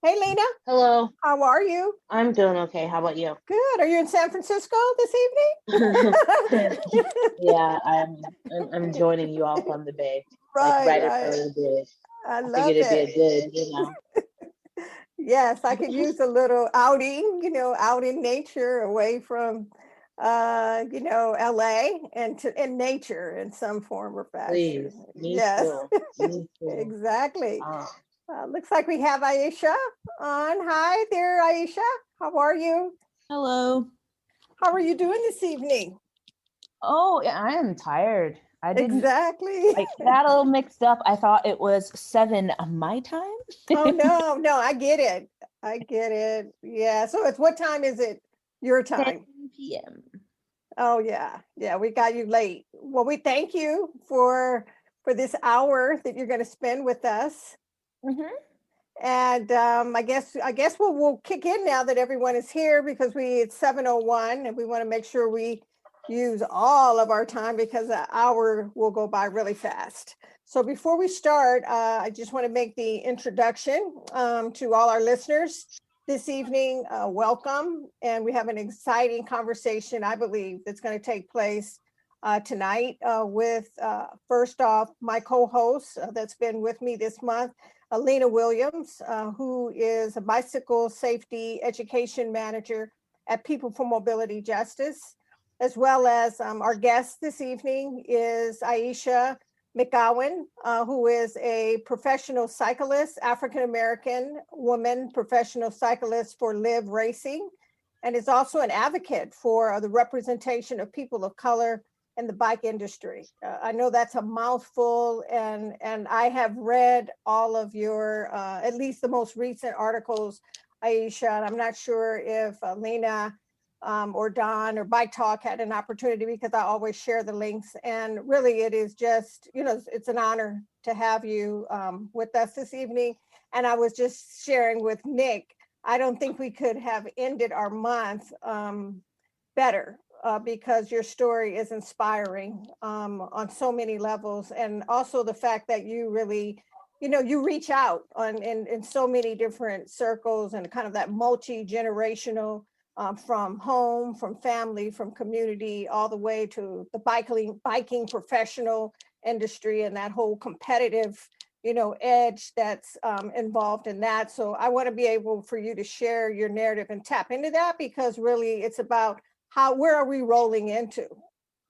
Hey, Lena, Hello, how are you? I'm doing okay. How about you? Good. Are you in San Francisco this Yeah, evening? I'm joining you all from the Bay, like Right, right in right. front of the bridge. I I love figured it'd be it. a good. Yes, I could use a little outing, out in nature away from, LA and in nature in some form or fashion. Please, me Yes, too. Me too. exactly. Um, Looks like we have Ayesha on. Hi there, Ayesha. How are you? Hello. How are you doing this evening? Oh, yeah, I am tired. I didn't Exactly. I got a little mixed up. I thought it was 7 my time. Oh no, no, I get it. I get it. Yeah. So it's what time is it? Your time. 10 p.m. Oh yeah. Yeah, we got you late. Well, we thank you for this hour that you're going to spend with us. Hmm. And I guess we'll kick in now that everyone is here because it's 7:01 and we want to make sure we use all of our time because the hour will go by really fast. So before we start, I just want to make the introduction to all our listeners this evening. Welcome, and we have an exciting conversation, I believe, that's going to take place tonight with first off my co-host that's been with me this month, Lena Williams, who is a bicycle safety education manager at People for Mobility Justice, as well as our guest this evening is Ayesha McGowan, who is a professional cyclist, African American woman professional cyclist for Liv Racing, and is also an advocate for the representation of people of color in the bike industry. I know that's a mouthful, and I have read all of your, at least the most recent articles, Aisha. And I'm not sure if Lena or Don or Bike Talk had an opportunity because I always share the links. And really, it is just, it's an honor to have you with us this evening. And I was just sharing with Nick, I don't think we could have ended our month better because your story is inspiring on so many levels. And also the fact that you really, you reach out in so many different circles and kind of that multi-generational from home, from family, from community, all the way to the biking professional industry and that whole competitive edge that's involved in that. So I want to be able for you to share your narrative and tap into that because really it's about where are we rolling into.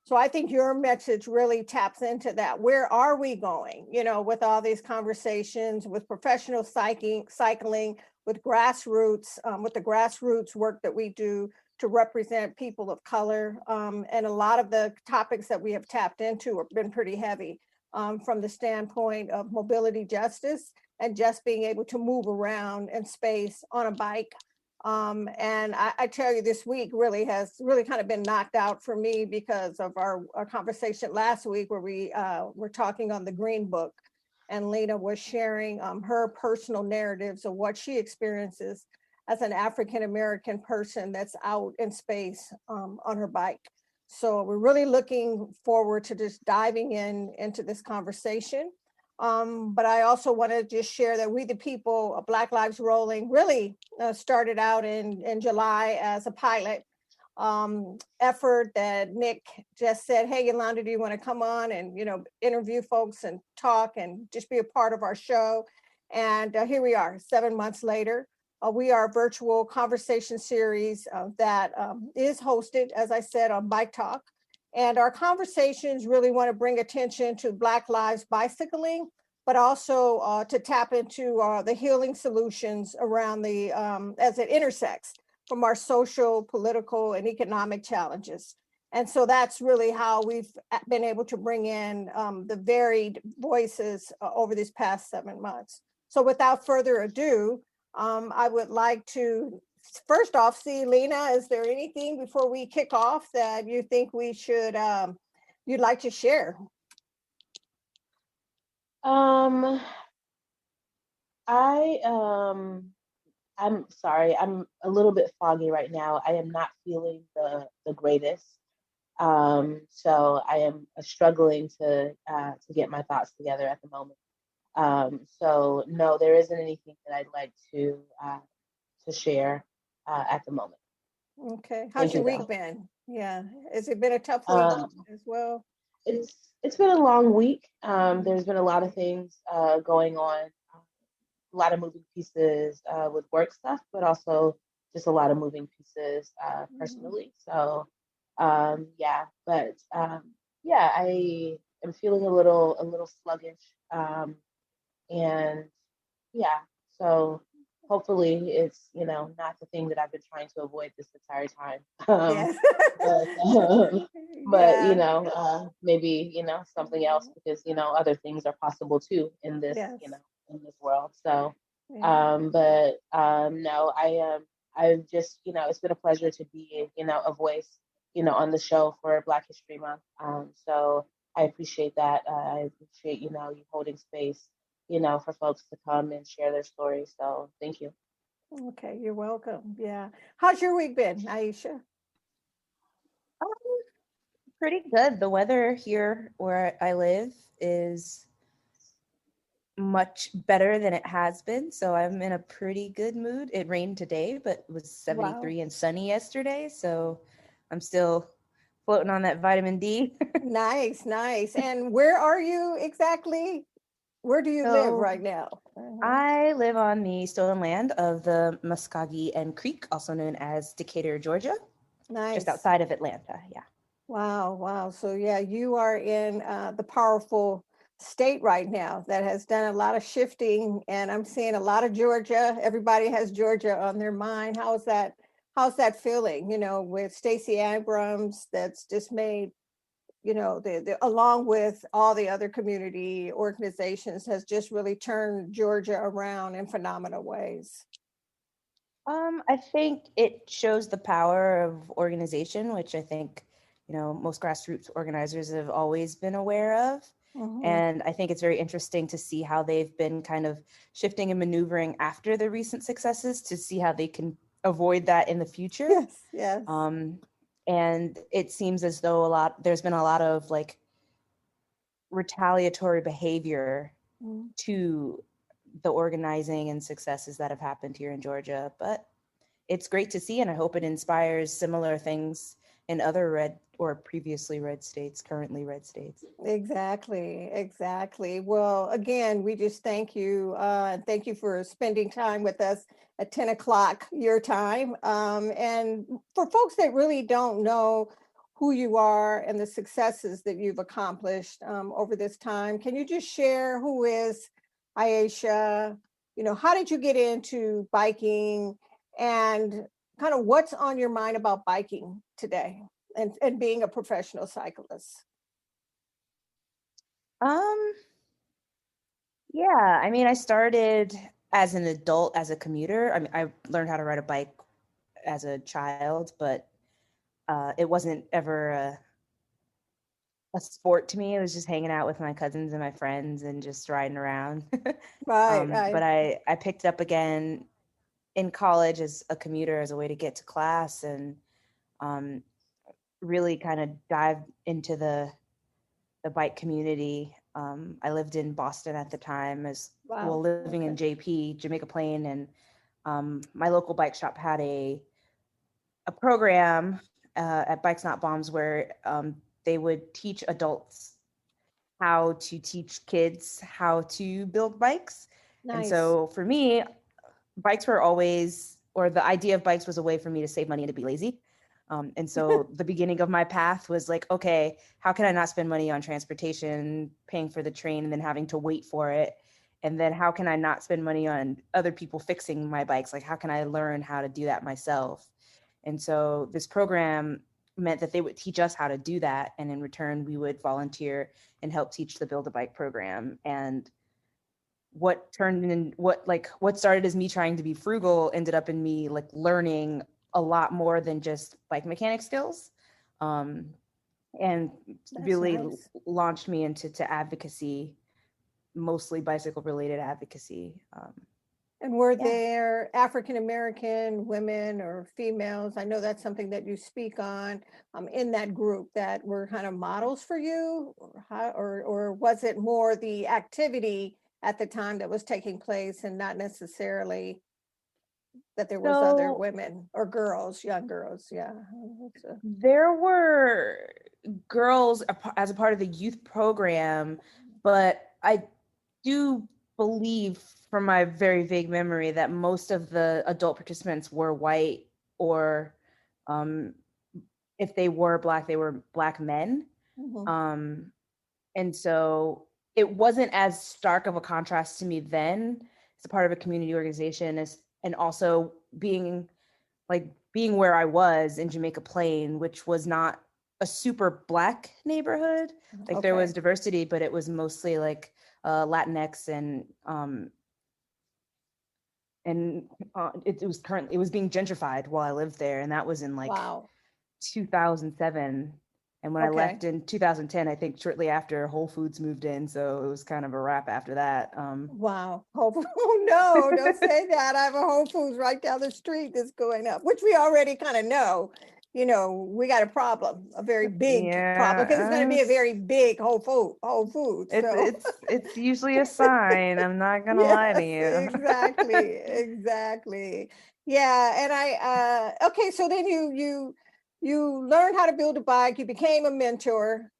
So I think your message really taps into that. Where are we going, with all these conversations with professional cycling, with grassroots, with the grassroots work that we do to represent people of color. And a lot of the topics that we have tapped into have been pretty heavy from the standpoint of mobility justice and just being able to move around in space on a bike. And I tell you, this week really has really kind of been knocked out for me because of our conversation last week where we were talking on the Green Book, and Lena was sharing her personal narratives of what she experiences as an African American person that's out in space on her bike. So we're really looking forward to just diving into this conversation. But I also want to just share that We the People, Black Lives Rolling, really started out in July as a pilot effort that Nick just said, hey, Yolanda, do you want to come on and, interview folks and talk and just be a part of our show? And here we are, 7 months later. We are a virtual conversation series that is hosted, as I said, on Bike Talk. And our conversations really want to bring attention to Black Lives Bicycling, but also to tap into the healing solutions around as it intersects from our social, political, and economic challenges. And so that's really how we've been able to bring in the varied voices over these past 7 months. So without further ado, I would like to first off see, Lena, is there anything before we kick off that you think you'd like to share? um, I I'm sorry. I'm a little bit foggy right now. I am not feeling the greatest. So I am struggling to get my thoughts together at the moment. So no, there isn't anything that I'd like to share at the moment. Okay. How's Thank your you week though. been? Yeah. Has it been a tough week Um, as well? it's been a long week. There's been a lot of things going on, a lot of moving pieces with work stuff, but also just a lot of moving pieces Mhm. personally. So yeah, but yeah, I am feeling a little sluggish, and yeah, so hopefully it's not the thing that I've been trying to avoid this entire time. Yes. But but Yeah. maybe something else, because other things are possible too in this Yes. in this world. So Yeah. but no, I've just it's been a pleasure to be a voice on the show for Black History Month. So I appreciate that. I appreciate you holding space for folks to come and share their stories. So thank you. Okay. You're welcome. Yeah. How's your week been, Aisha? Um, Pretty good. The weather here where I live is much better than it has been, so I'm in a pretty good mood. It rained today, but it was Wow. 73 and sunny yesterday, so I'm still floating on that vitamin D. Nice, nice. And where are you exactly? Where do you live So right now? I live on the stolen land of the Muskogee and Creek, also known as Decatur, Georgia, just Nice. outside of Atlanta. Yeah. Wow, wow. So yeah, you are in the powerful state right now that has done a lot of shifting, and I'm seeing a lot of Georgia. Everybody has Georgia on their mind. How's that? How's that feeling? With Stacey Abrams, that's just made, along with all the other community organizations, has just really turned Georgia around in phenomenal ways. I think it shows the power of organization, which I think, most grassroots organizers have always been aware of. Mhm. And I think it's very interesting to see how they've been kind of shifting and maneuvering after the recent successes to see how they can avoid that in the future. Yes, yes. Um, and it seems as though there's been a lot of like retaliatory behavior Mhm. to the organizing and successes that have happened here in Georgia. But it's great to see, and I hope it inspires similar things in other red or previously red states, currently red states. Exactly, exactly. Well, again, we just thank you. Thank you for spending time with us at 10 o'clock your time. And for folks that really don't know who you are and the successes that you've accomplished over this time, can you just share who is Ayesha? How did you get into biking, and kind of what's on your mind about biking today and being a professional cyclist? Um, yeah, I mean, I started as an adult, as a commuter. I mean, I learned how to ride a bike as a child, but it wasn't ever a sport to me. It was just hanging out with my cousins and my friends and just riding around. Right, right. But I picked it up again in college as a commuter, as a way to get to class, and um, really kind of dive into the bike community. I lived in Boston at the time, as well, Wow. living in Okay. JP, Jamaica Plain, and my local bike shop had a program at Bikes Not Bombs where they would teach adults how to teach kids how to build bikes. And Nice. so for me, bikes were always, or the idea of bikes was a way for me to save money and to be lazy. And so the beginning of my path was like, okay, how can I not spend money on transportation, paying for the train, and then having to wait for it? And then how can I not spend money on other people fixing my bikes? Like, how can I learn how to do that myself? And so this program meant that they would teach us how to do that. And in return, we would volunteer and help teach the Build a Bike program. And what started as me trying to be frugal ended up in me like learning a lot more than just bike mechanic skills, um, and That's really nice. launched me into advocacy, mostly bicycle related advocacy. And were Yeah. there African American women or females? I know that's something that you speak on in that group that were kind of models for you, or was it more the activity at the time that was taking place, and not necessarily that there was other So women or girls, young girls. Yeah. there were girls as a part of the youth program, but I do believe from my very vague memory that most of the adult participants were white, or um, if they were Black, they were Black men. Mhm. And so it wasn't as stark of a contrast to me then as a part of a community organization, and also being where I was in Jamaica Plain, which was not a super Black neighborhood. Like there was Okay. diversity, but it was mostly like Latinx, it was being gentrified while I lived there, and that was in like Wow. 2007. And when I Okay. left in 2010, I think shortly after, Whole Foods moved in, so it was kind of a wrap after that. Wow. Oh no, don't say that. I have a Whole Foods right down the street that's going up, which we already kind of know. We got a problem, a very big problem, because it's going to Yeah, be a very big Whole Foods. it's So it's usually a sign. I'm not gonna lie to yes, you. exactly, exactly. Yeah, and okay, so then you learned how to build a bike. You became a mentor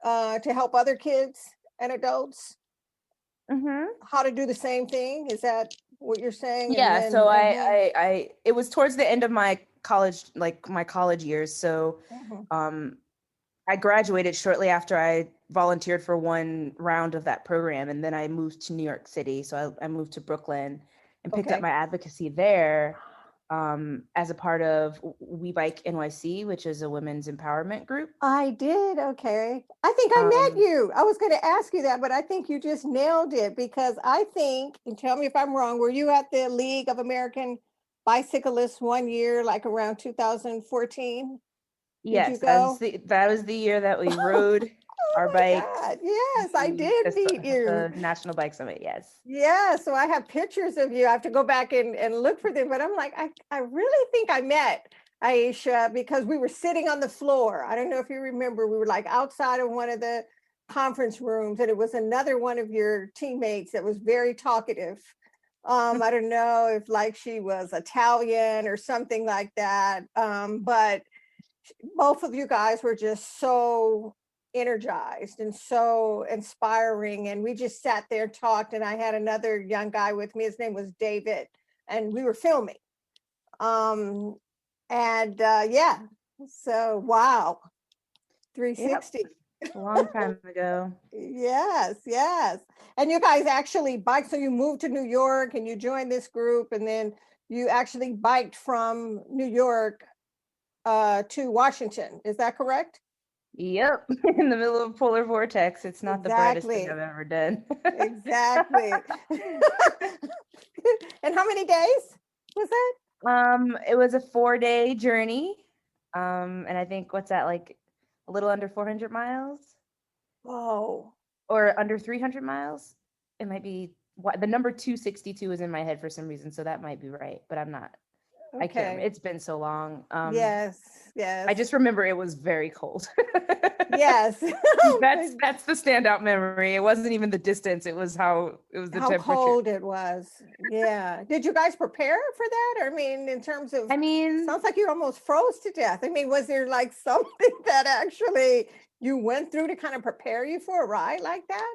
to help other kids and adults Hmm. how to do the same thing. Is that what you're saying? And Yeah, then, so I it was towards the end of my college, like my college years. So mhm. um I graduated shortly after I volunteered for one round of that program, and then I moved to New York City. So I moved to Brooklyn and picked up Okay. my advocacy there, as a part of We Bike NYC, which is a women's empowerment group. I did. Okay. I think I met Um, you. I was going to ask you that, but I think you just nailed it, because I think, and tell me if I'm wrong, were you at the League of American Bicyclists one year, like around 2014? Did you yes, go? that was the year that we rode Oh our my bikes God. Yes, I the, did meet at you. the National Bike Summit. Yes. Yeah, so I have pictures of you. I have to go back and look for them, but I'm like, I really think I met Ayesha because we were sitting on the floor. I don't know if you remember, we were like outside of one of the conference rooms, and it was another one of your teammates that was very talkative. I don't know if like she was Italian or something like that. But both of you guys were just so energized and so inspiring, and we just sat there, talked, and I had another young guy with me. His name was David, and we were filming. Yeah, so wow, Yep. 360. A long time ago. Yes, yes. And you guys actually biked, so you moved to New York and you joined this group, and then you actually biked from New York to Washington. Is that correct? Yep. In the middle of polar vortex. It's not the brightest thing I've Exactly. ever done. Exactly. And how many days was that? It was a 4-day journey. And I think what's that, like a little under 400 miles Whoa. or under 300 miles? It might be what the number 262 is in my head for some reason, so that might be right, but I can't remember. Okay. It's been so long. Yes. I Yes. just remember it was very cold. Yes. That's the standout memory. It wasn't even the distance, it was the How temperature. cold it was. Yeah. Did you guys prepare for that? I mean, in terms of, I mean, sounds like you almost froze to death. I mean, was there like something that actually you went through to kind of prepare you for a ride like that?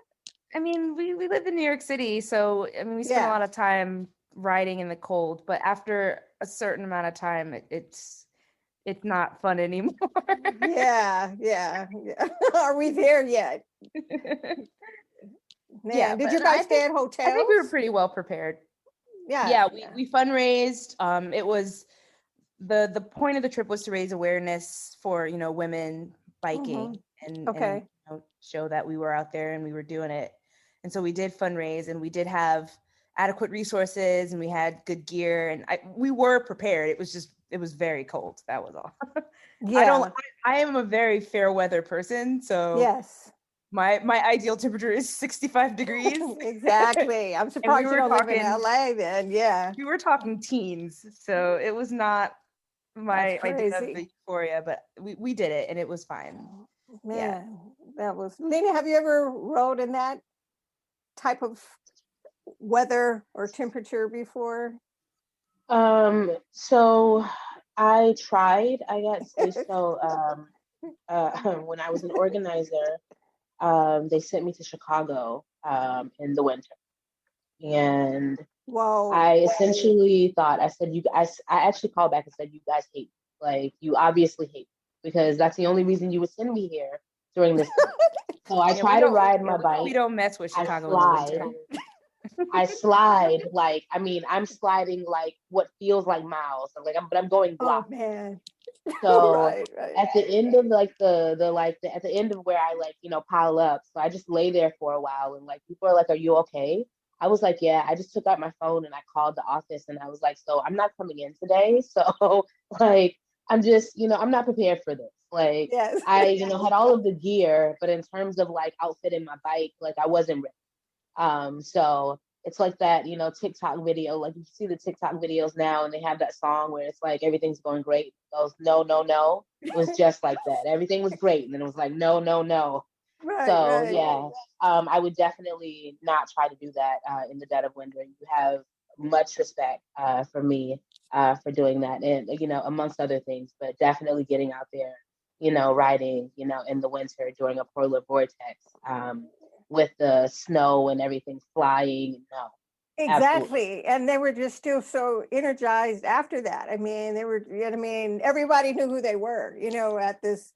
we live in New York City, so we spend a Yeah. lot of time riding in the cold, but after a certain amount of time, it's not fun anymore. Yeah. Yeah. Yeah. Are we there yet? Yeah, Man, did but you guys stay at I think we were hotels? pretty well prepared. Yeah. Yeah, Yeah. we fundraised. It was the point of the trip was to raise awareness for women Hmm. biking, and Okay. show that we were out there and we were doing it. And so we did fundraise, and we did have adequate resources, and we had good gear, and we were prepared. It was very cold. That was all. I don't. Yeah. I am a very fair weather person, so Yes. my ideal temperature is 65 degrees, Exactly. I'm and surprised you don't live in LA then. Yeah. we were talking teens, so it was not That's my idea of the crazy. euphoria, but we did it and it was fine. Yeah. Man, that was Lena, have you ever rode in that type of weather or temperature before? So I tried, I guess. When I was an organizer, they sent me to Chicago in the winter. And Whoa. I essentially thought, I said, you guys, I actually called back and said, you guys hate me. Like, you obviously hate me because that's the only reason you would send me here during this time. So I Yeah, we try to don't ride my bike. we don't mess with I Chicago in the slide. winter. I slide like, I mean, I'm sliding like what feels like miles. But I'm going Oh blocks. man. So Right. at the end of like at the end of where I like, pile up. So I just lay there for a while and like people are like, "Are you okay?" I was like, "Yeah." I just took out my phone and I called the office and I was like, "So I'm not coming in today." So like I'm just, I'm not prepared for this. Like Yes. I, had all of the gear, but in terms of like outfitting my bike, like I wasn't ready. So it's like that, TikTok video, like you see the TikTok videos now and they have that song where it's like everything's going great. It goes, no, no, no. It was just like that. Everything was great. And then it was like, no, no, no. Right, So right. yeah, I would definitely not try to do that in the dead of winter. You have much respect for me for doing that and, amongst other things, but definitely getting out there, riding, in the winter during a polar vortex. With the snow and everything flying. No, absolutely. Exactly. And they were just still so energized after that. I mean, everybody knew who they were, at this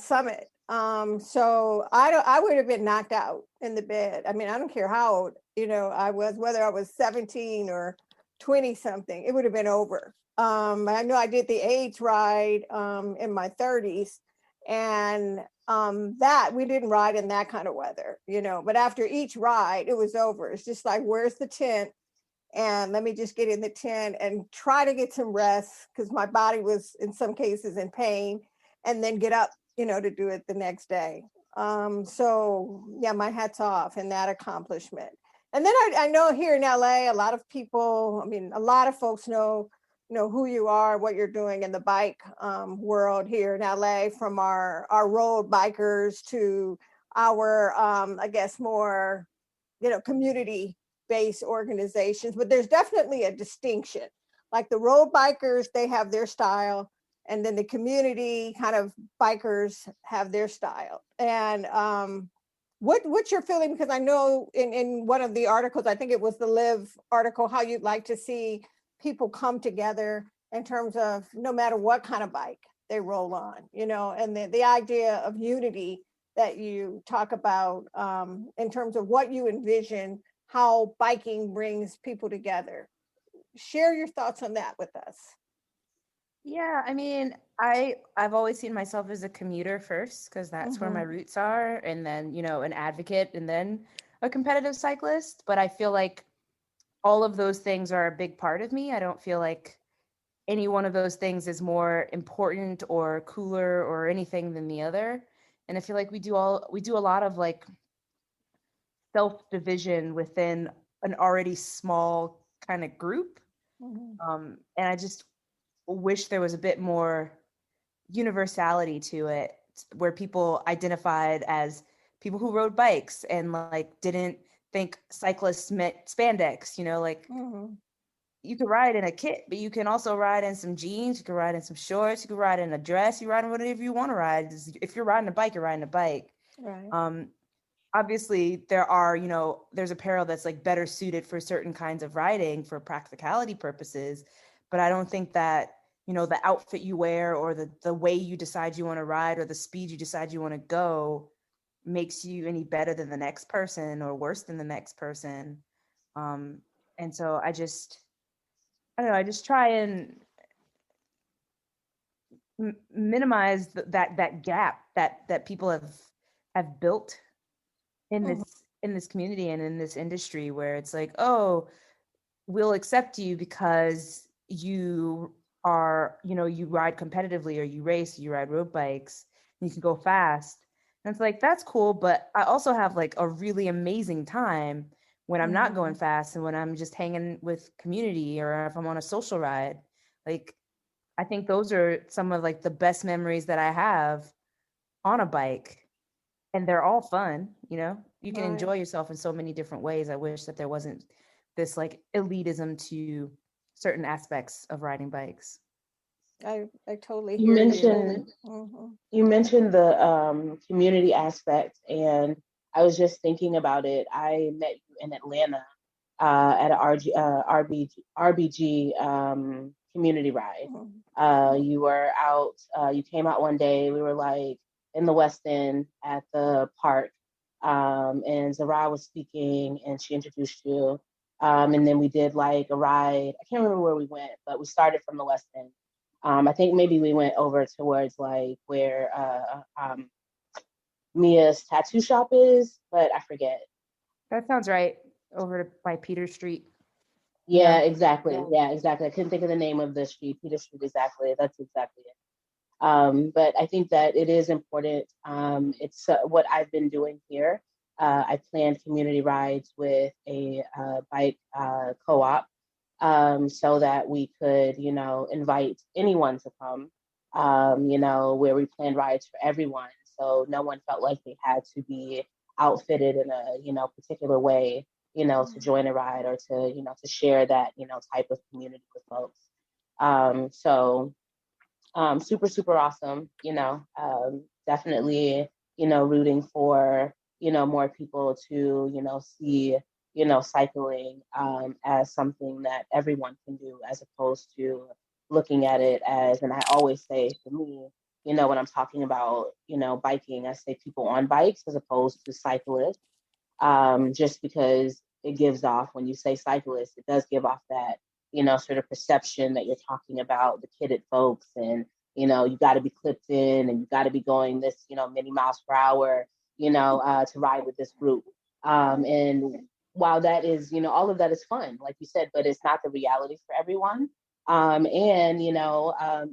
summit. So I would have been knocked out in the bed. I mean, I don't care how old, I was, whether I was 17 or 20 something, it would have been over. I know I did the AIDS ride in my 30s, and that we didn't ride in that kind of weather, but after each ride, it was over. It's just like, where's the tent? And let me just get in the tent and try to get some rest because my body was in some cases in pain, and then get up, to do it the next day. So yeah, my hat's off in that accomplishment. And then I know here in LA, a lot of people, I mean, a lot of folks know who you are, what you're doing in the bike world here in LA, from our road bikers to our, I guess, more, community based organizations. But there's definitely a distinction. Like the road bikers, they have their style, and then the community kind of bikers have their style. And what's your feeling? Because I know in one of the articles, I think it was the Liv article, how you'd like to see people come together in terms of no matter what kind of bike they roll on, and the idea of unity that you talk about in terms of what you envision, how biking brings people together. Share your thoughts on that with us. Yeah, I mean, I've always seen myself as a commuter first because that's where my roots are, and then, an advocate, and then a competitive cyclist. But I feel like all of those things are a big part of me. I don't feel like any one of those things is more important or cooler or anything than the other. And I feel like we do a lot of like self division within an already small kind of group. And I just wish there was a bit more universality to it, where people identified as people who rode bikes and like didn't think cyclists meant spandex, like you could ride in a kit, but you can also ride in some jeans, you can ride in some shorts, you can ride in a dress, you ride in whatever you want to ride. If you're riding a bike, you're riding a bike. Right. Obviously there's apparel that's like better suited for certain kinds of riding for practicality purposes, but I don't think that the outfit you wear or the way you decide you want to ride or the speed you decide you want to go makes you any better than the next person or worse than the next person. And so I don't know, I just try and minimize that gap that people have built in this community and in this industry, where it's like, oh, we'll accept you because you are, you ride competitively, or you race, you ride road bikes, and you can go fast. And it's like, that's cool, but I also have like a really amazing time when I'm not going fast and when I'm just hanging with community or if I'm on a social ride. Like, I think those are some of like the best memories that I have on a bike, and they're all fun. You can Right. enjoy yourself in so many different ways. I wish that there wasn't this like elitism to certain aspects of riding bikes. I totally You hear you. mentioned Mhm. you mentioned the community aspect, and I was just thinking about it. I met you in Atlanta at a RBG community ride. Mhm. You were out. You came out one day. We were like in the West End at the park, and Zara was speaking, and she introduced you. And then we did like a ride. I can't remember where we went, but we started from the West End. I think maybe we went over towards like where Mia's tattoo shop is, but I forget. That sounds right. Over by Peter Street. Yeah, exactly. Yeah, exactly. I couldn't think of the name of the street. Peter Street, exactly. That's exactly it. But I think that it is important. It's what I've been doing here. I planned community rides with a bike co-op so that we could, invite anyone to come, where we planned rides for everyone. So no one felt like they had to be outfitted in a, particular way, to join a ride or to, to share that, type of community with folks. So super, super awesome, definitely, rooting for, more people to, see, cycling as something that everyone can do as opposed to looking at it as, and I always say for me, when I'm talking about, biking, I say people on bikes as opposed to cyclists, just because it gives off when you say cyclist, it does give off that, sort of perception that you're talking about the kidded folks and, you got to be clipped in and you got to be going this, many miles per hour, to ride with this group. And while that is, all of that is fun, like you said, but it's not the reality for everyone. And,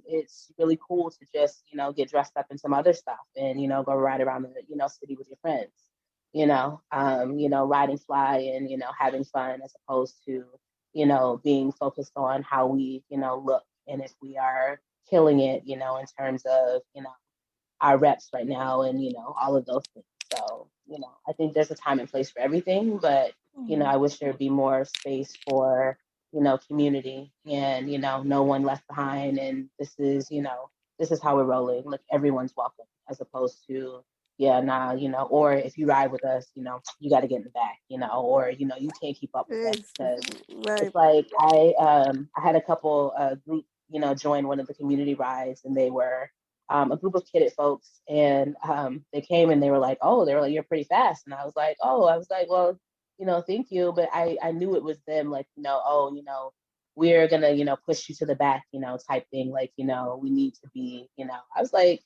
it's really cool to just, get dressed up in some other stuff and, go ride around the, city with your friends, riding fly and, having fun as opposed to, being focused on how we, look and if we are killing it, in terms of, our reps right now and, all of those things. So, I think there's a time and place for everything, but, I wish there'd be more space for, community and, no one left behind. And this is how we're rolling. Like everyone's welcome as opposed to, yeah, nah, or if you ride with us, you got to get in the back, or, you can't keep up with us because Right. it's like I had a couple group, join one of the community rides and they were a group of kidded folks and they came and they were like, oh, they were like, you're pretty fast. And I was like, well, thank you. But I knew it was them like, oh, we're gonna, push you to the back, type thing. Like, we need to be, I was like,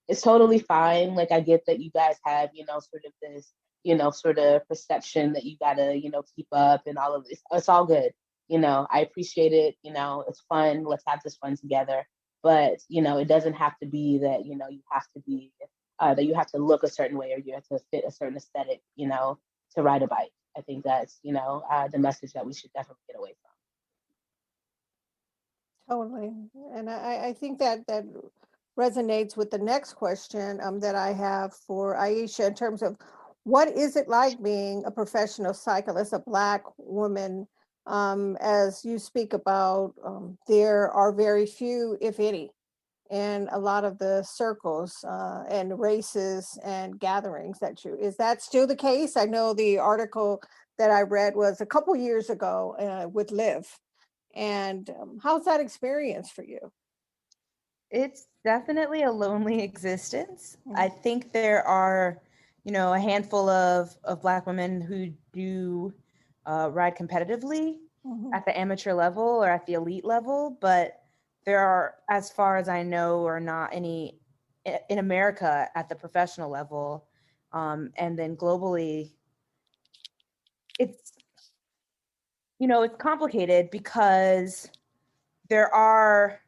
it's totally fine. Like, I get that you guys have, sort of this, sort of perception that you gotta, keep up and all of this. It's all good. I appreciate it. It's fun. Let's have this fun together. But, it doesn't have to be that, you have to be, that you have to look a certain way or you have to fit a certain aesthetic, to ride a bike. I think that's, the message that we should definitely get away from. Totally. And I think that resonates with the next question that I have for Ayesha in terms of what is it like being a professional cyclist, a Black woman? As you speak about, there are very few, if any, in a lot of the circles and races and gatherings is that still the case? I know the article that I read was a couple years ago with Liv. And how's that experience for you? It's definitely a lonely existence. I think there are, a handful of Black women who do ride competitively at the amateur level or at the elite level, but there are, as far as I know, are not any in America at the professional level. And then globally, it's, it's complicated because there are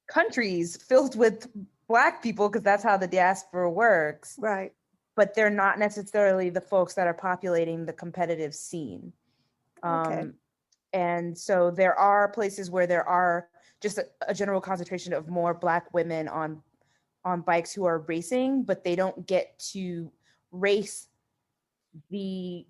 countries filled with Black people because that's how the diaspora works. Right. But they're not necessarily the folks that are populating the competitive scene. Okay. And so there are places where there are just a general concentration of more Black women on bikes who are racing, but they don't get to race the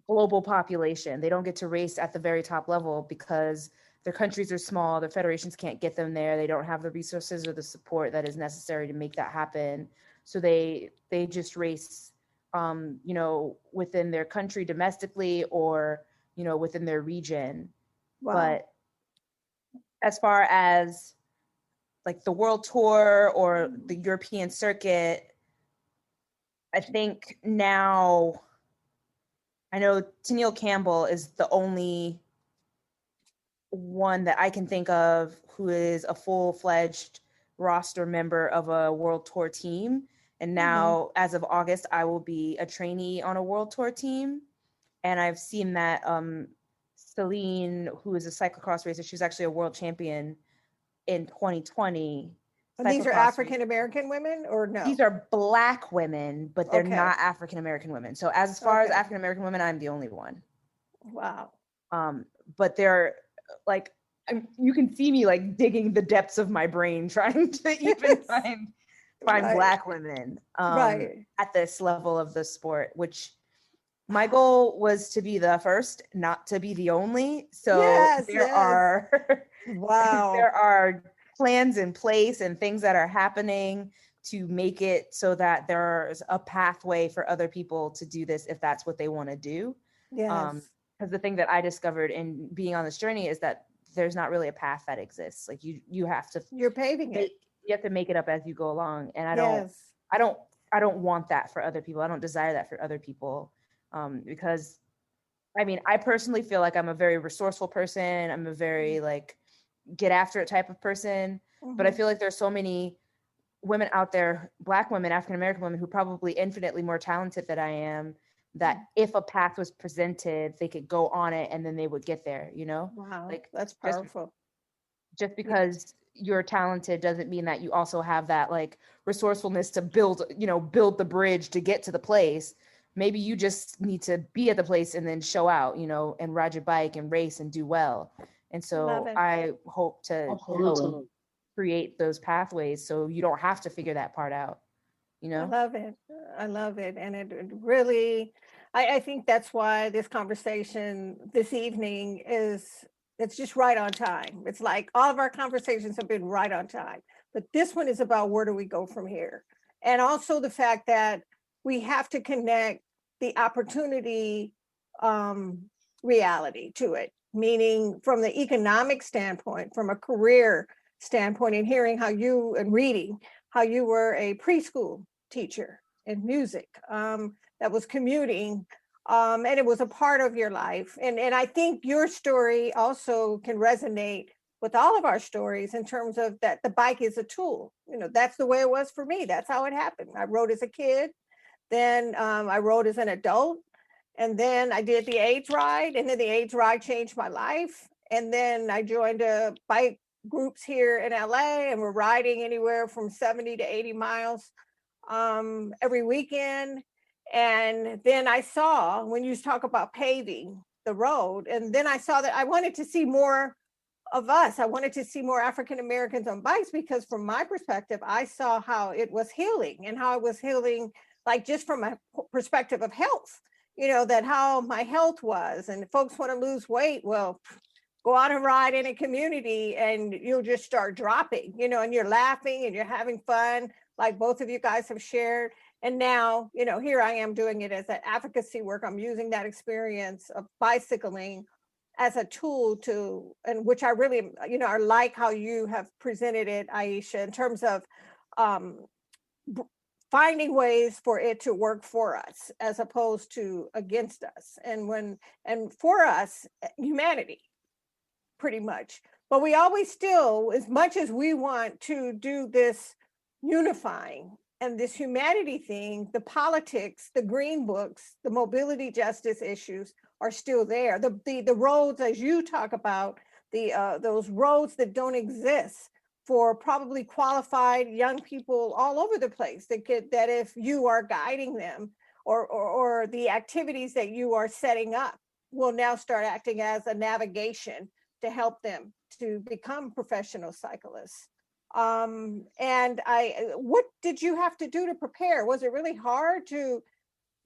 global population. They don't get to race at the very top level because their countries are small, their federations can't get them there, they don't have the resources or the support that is necessary to make that happen. So they just race within their country domestically, or within their region. Wow. But as far as like the world tour or the European circuit, I think now, I know Tennille Campbell is the only one that I can think of who is a full-fledged roster member of a world tour team. And now, as of August, I will be a trainee on a world tour team. And I've seen that Celine, who is a cyclocross racer, she was actually a world champion in 2020. And these are African American women, or no? These are Black women, but they're Okay. not African American women. So as far as African American women, I'm the only one. Wow. But they're like, you can see me like digging the depths of my brain trying to even find Right. Black women Right. at this level of the sport, which my goal was to be the first, not to be the only. So there are wow. there are plans in place and things that are happening to make it so that there's a pathway for other people to do this if that's what they want to do. Yes. Because the thing that I discovered in being on this journey is that there's not really a path that exists. Like you have to, you're paving it. You have to make it up as you go along. And I don't want that for other people. I don't desire that for other people. Because I mean, I personally feel like I'm a very resourceful person. I'm a very like get after it type of person. But I feel like there's so many women out there, Black women, African-American women, who probably infinitely more talented than I am, that if a path was presented, they could go on it and then they would get there, Wow. Like that's powerful. Just because you're talented doesn't mean that you also have that like resourcefulness to build the bridge to get to the place. Maybe you just need to be at the place and then show out, and ride your bike and race and do well. And so I hope to help create those pathways so you don't have to figure that part out, I love it. And it really, I think that's why this conversation this evening it's just right on time. It's like all of our conversations have been right on time, but this one is about where do we go from here? And also the fact that we have to connect the opportunity reality to it, meaning from the economic standpoint, from a career standpoint, and hearing and reading how you were a preschool teacher in music that was commuting, and it was a part of your life. And I think your story also can resonate with all of our stories in terms of that the bike is a tool. That's the way it was for me. That's how it happened. I rode as a kid, then I rode as an adult, and then I did the age ride, and then the age ride changed my life. And then I joined a bike groups here in LA, and we're riding anywhere from 70 to 80 miles every weekend. And then I saw, when you talk about paving the road, and then I saw that I wanted to see more of us. I wanted to see more African Americans on bikes, because from my perspective, I saw how it was healing, and how it was healing, like just from a perspective of health, that how my health was. And folks want to lose weight. Well, go out and ride in a community and you'll just start dropping, and you're laughing and you're having fun, like both of you guys have shared. And now, here I am doing it as an advocacy work. I'm using that experience of bicycling as a tool and which I really, I like how you have presented it, Ayesha, in terms of finding ways for it to work for us as opposed to against us. And for us, humanity, pretty much. But we always still, as much as we want to do this unifying and this humanity thing, the politics, the green books, the mobility justice issues are still there. The roads, as you talk about, those roads that don't exist for probably qualified young people all over the place, that if you are guiding them, or the activities that you are setting up will now start acting as a navigation to help them to become professional cyclists. And what did you have to do to prepare? Was it really hard to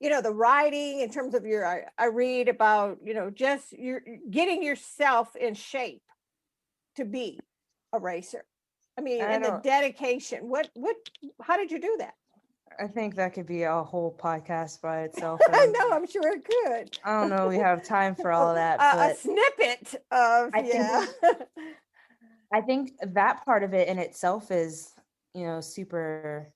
the riding in terms of I read about, just you're getting yourself in shape to be a racer. I mean, I and the don't. dedication. How did you do that? I think that could be a whole podcast by itself. I know, I'm sure it could. I don't know. We have time for all of that, A but snippet of, I think yeah. I think that part of it in itself is, super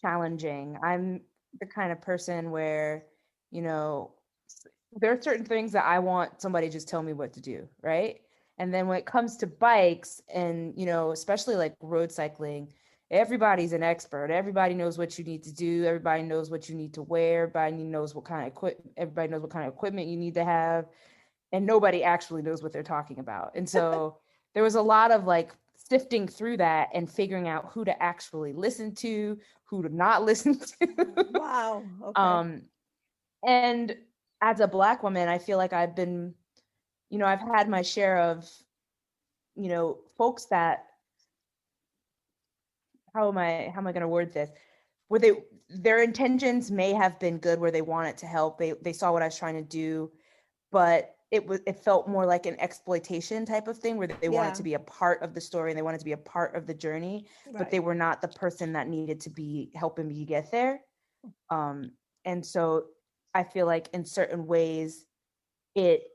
challenging. I'm the kind of person where, there are certain things that I want somebody to just tell me what to do, right? And then when it comes to bikes and, especially like road cycling, everybody's an expert. Everybody knows what you need to do. Everybody knows what you need to wear. Everybody knows what kind of equipment you need to have. And nobody actually knows what they're talking about. And so there was a lot of like sifting through that and figuring out who to actually listen to, who to not listen to. Wow. Okay. And as a Black woman, I feel like I've been, I've had my share of, folks that, how am I going to word this? Where their intentions may have been good, where they wanted to help. They saw what I was trying to do, but it felt more like an exploitation type of thing, where they wanted to be a part of the story and they wanted to be a part of the journey, but they were not the person that needed to be helping me get there. And so I feel like in certain ways it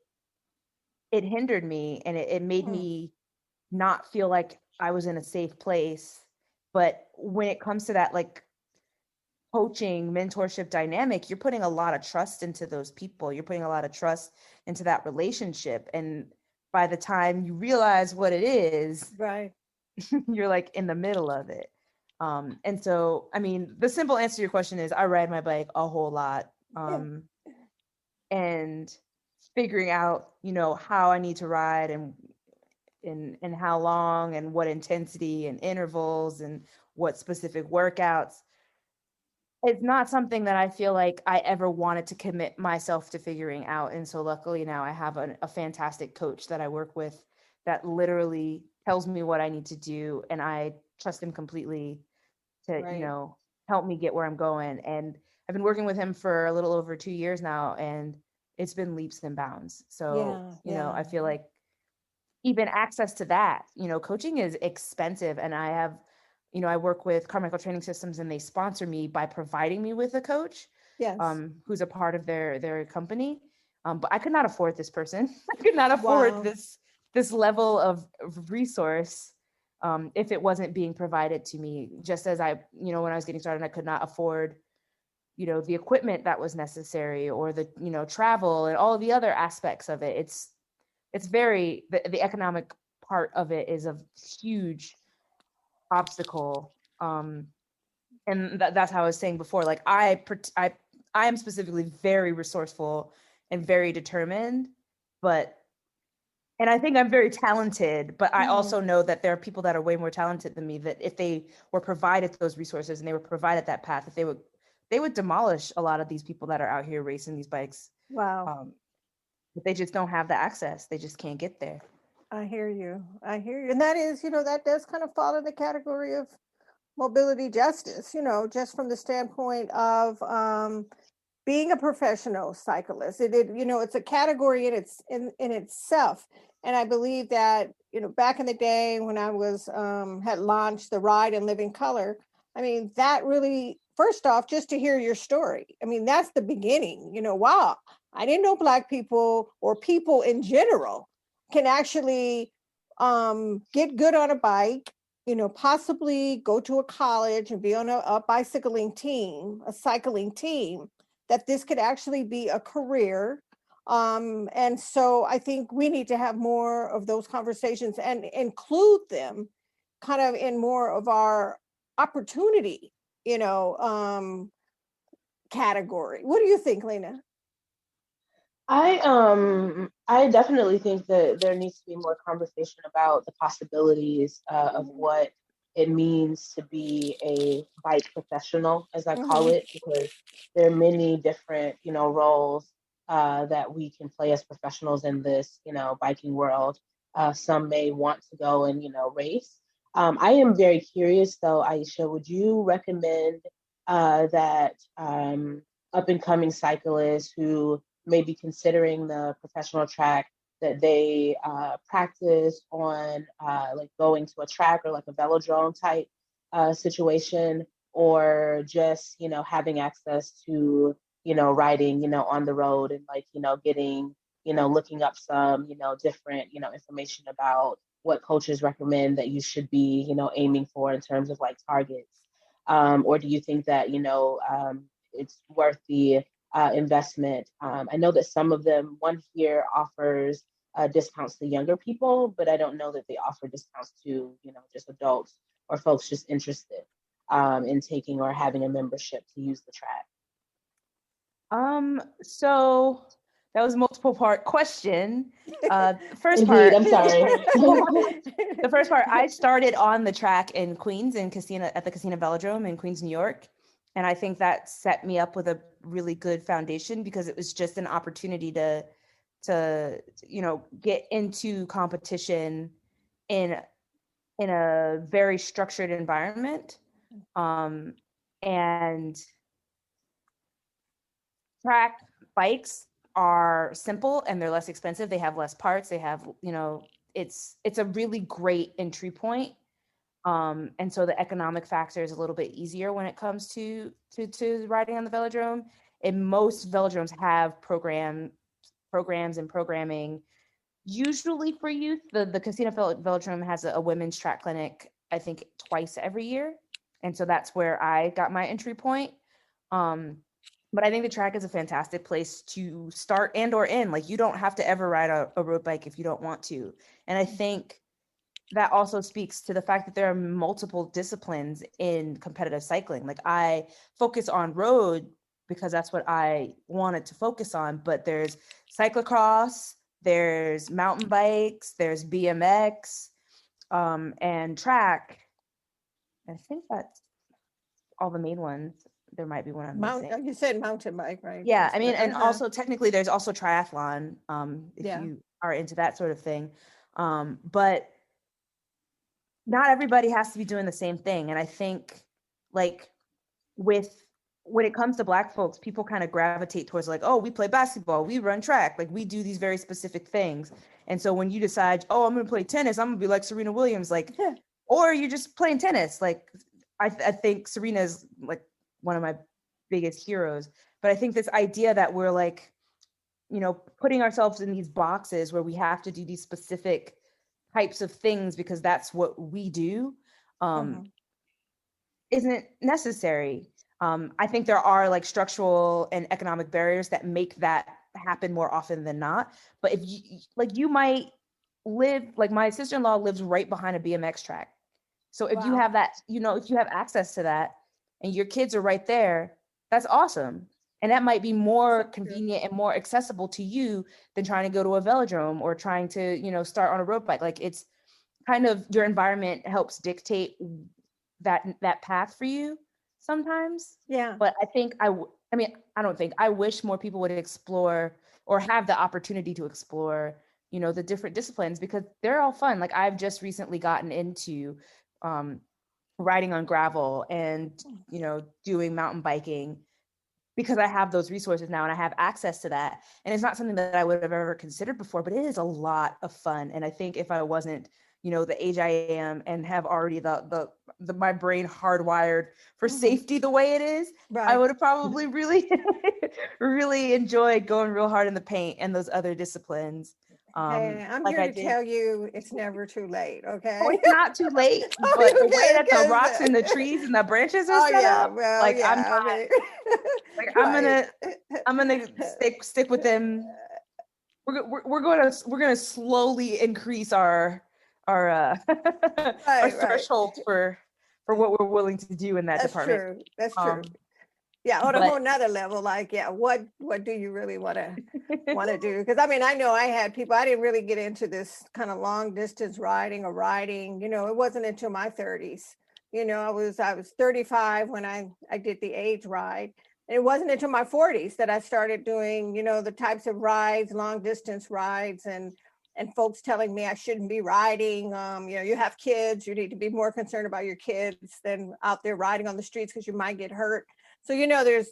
hindered me, and it made me not feel like I was in a safe place. But when it comes to that, like, coaching, mentorship dynamic, you're putting a lot of trust into those people. You're putting a lot of trust into that relationship. And by the time you realize what it is, Right. you're like in the middle of it. And so, I mean, the simple answer to your question is I ride my bike a whole lot. And figuring out, how I need to ride and how long and what intensity and intervals and what specific workouts. It's not something that I feel like I ever wanted to commit myself to figuring out. And so luckily now I have a fantastic coach that I work with that literally tells me what I need to do. And I trust him completely to, help me get where I'm going. And I've been working with him for a little over 2 years now, and it's been leaps and bounds. So, I feel like even access to that, coaching is expensive. And I have, I work with Carmichael Training Systems, and they sponsor me by providing me with a coach, who's a part of their company. But I could not afford this person. I could not afford this level of resource if it wasn't being provided to me. Just as I, when I was getting started, I could not afford, the equipment that was necessary, or the, travel and all of the other aspects of it. It's very, the economic part of it is a huge obstacle. And that's how I was saying before, like I am specifically very resourceful and very determined, and I think I'm very talented, but I also know that there are people that are way more talented than me, that if they were provided those resources and they were provided that path, they would demolish a lot of these people that are out here racing these bikes. Wow. But they just don't have the access. They just can't get there. I hear you. And that is, that does kind of fall in the category of mobility justice, just from the standpoint of being a professional cyclist. It's a category in itself. And I believe that, back in the day when I was had launched the Ride and Live in Color, I mean, that really, first off, just to hear your story. I mean, that's the beginning. Wow, I didn't know Black people or people in general can actually get good on a bike, possibly go to a college and be on a cycling team, that this could actually be a career. And so I think we need to have more of those conversations and include them kind of in more of our opportunity, category. What do you think, Lena? I definitely think that there needs to be more conversation about the possibilities of what it means to be a bike professional, as I call it, because there are many different, roles that we can play as professionals in this, biking world. Some may want to go and, race. I am very curious though, Ayesha, would you recommend that up and coming cyclists who may be considering the professional track, that they practice on like going to a track or like a velodrome type situation, or just, having access to, riding, on the road, and like, getting, looking up some, different, information about what coaches recommend that you should be, aiming for in terms of like targets? Or do you think that, it's worth the investment? I know that some of them, one here offers discounts to younger people, but I don't know that they offer discounts to, just adults or folks just interested in taking or having a membership to use the track. So that was a multiple part question. First Indeed, part, I'm sorry. the first part, I started on the track in Queens at the Casino Velodrome in Queens, New York. And I think that set me up with a really good foundation, because it was just an opportunity to get into competition in a very structured environment. And track bikes are simple and they're less expensive. They have less parts. They have, it's a really great entry point. And so the economic factor is a little bit easier when it comes to riding on the velodrome. And most velodromes have programs and programming, usually for youth. The Casino Velodrome has a women's track clinic, I think twice every year. And so that's where I got my entry point. But I think the track is a fantastic place to start and or end. Like, you don't have to ever ride a road bike if you don't want to. And I think that also speaks to the fact that there are multiple disciplines in competitive cycling. Like, I focus on road because that's what I wanted to focus on, but there's cyclocross, there's mountain bikes, there's BMX, and track. I think that's all the main ones. There might be one I'm missing. You said mountain bike, right? Yeah, I mean, and also technically there's also triathlon, if you are into that sort of thing. But not everybody has to be doing the same thing. And I think, like, when it comes to Black folks, people kind of gravitate towards like, oh, we play basketball, we run track, like we do these very specific things. And so when you decide, oh, I'm going to play tennis, I'm going to be like Serena Williams, like, or you're just playing tennis. Like, I think Serena is like one of my biggest heroes. But I think this idea that we're like, putting ourselves in these boxes where we have to do these specific types of things because that's what we do, isn't necessary. I think there are like structural and economic barriers that make that happen more often than not. But if you might live, like my sister-in-law lives right behind a BMX track. So if you have that, if you have access to that and your kids are right there, that's awesome. And that might be more convenient and more accessible to you than trying to go to a velodrome or trying to, start on a road bike. Like, it's kind of, your environment helps dictate that path for you sometimes. Yeah. But I wish more people would explore or have the opportunity to explore, the different disciplines, because they're all fun. Like, I've just recently gotten into riding on gravel and, doing mountain biking because I have those resources now and I have access to that. And it's not something that I would have ever considered before, but it is a lot of fun. And I think if I wasn't, the age I am and have already the my brain hardwired for safety the way it is, I would have probably really, really enjoyed going real hard in the paint and those other disciplines. Hey, I'm here to tell you it's never too late, okay? Oh, it's not too late, but the way that the rocks and the trees and the branches are set up, like, I'm not, like, I'm gonna stick with them. We're gonna slowly increase our threshold for what we're willing to do in that department. That's true. Yeah, on a whole nother level, like, what do you really want to do? Because I know I had people, I didn't really get into this kind of long distance riding, it wasn't until my 30s. I was 35 when I did the age ride. And it wasn't until my 40s that I started doing, the types of rides, long distance rides, and folks telling me I shouldn't be riding. You have kids, you need to be more concerned about your kids than out there riding on the streets because you might get hurt. So,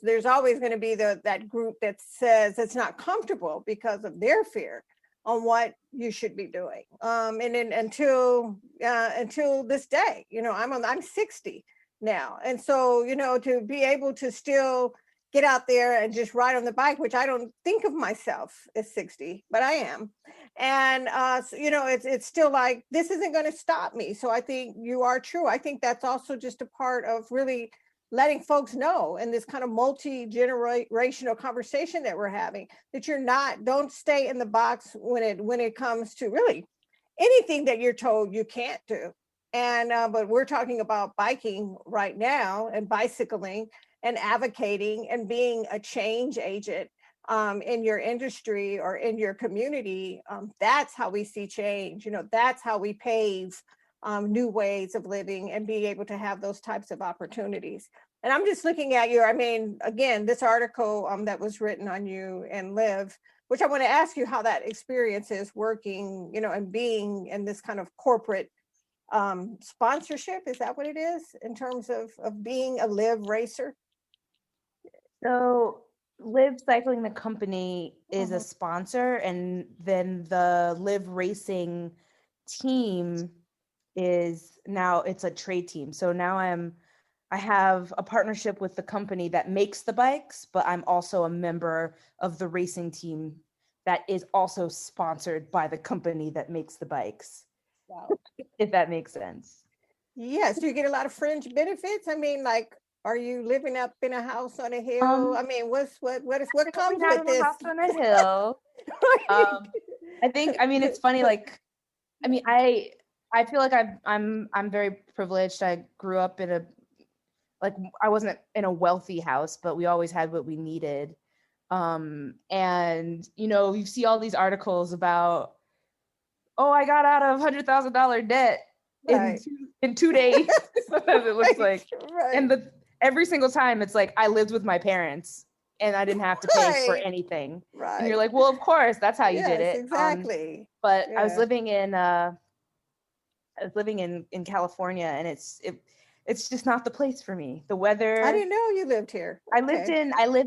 there's always going to be that group that says it's not comfortable because of their fear on what you should be doing. And then until this day, I'm 60 now. And so, to be able to still get out there and just ride on the bike, which I don't think of myself as 60, but I am. And, so, it's still like, this isn't going to stop me. So I think you are true. I think that's also just a part of really letting folks know in this kind of multi-generational conversation that we're having, that don't stay in the box when it comes to really anything that you're told you can't do. And but we're talking about biking right now, and bicycling and advocating and being a change agent in your industry or in your community. That's how we see change. That's how we pave new ways of living and be able to have those types of opportunities. And I'm just looking at again, this article that was written on you and Liv, which I want to ask you how that experience is working, and being in this kind of corporate sponsorship. Is that what it is in terms of being a Liv racer? So Liv Cycling, the company, is a sponsor, and then the Liv Racing team it's a trade team. So now I have a partnership with the company that makes the bikes, but I'm also a member of the racing team that is also sponsored by the company that makes the bikes. Wow. If that makes sense. Yes. Do you get a lot of fringe benefits? Are you living up in a house on a hill? What comes with this? House on a hill. I think, it's funny. I feel like I'm very privileged. I grew up I wasn't in a wealthy house, but we always had what we needed. And you see all these articles about, oh, I got out of $100,000 debt in 2 days. Sometimes it looks like, and every single time it's like, I lived with my parents and I didn't have to pay for anything. Right. And you're like, well, of course, that's how you did it. Exactly. But I was living in California, and it's just not the place for me. The weather. I didn't know you lived here. I lived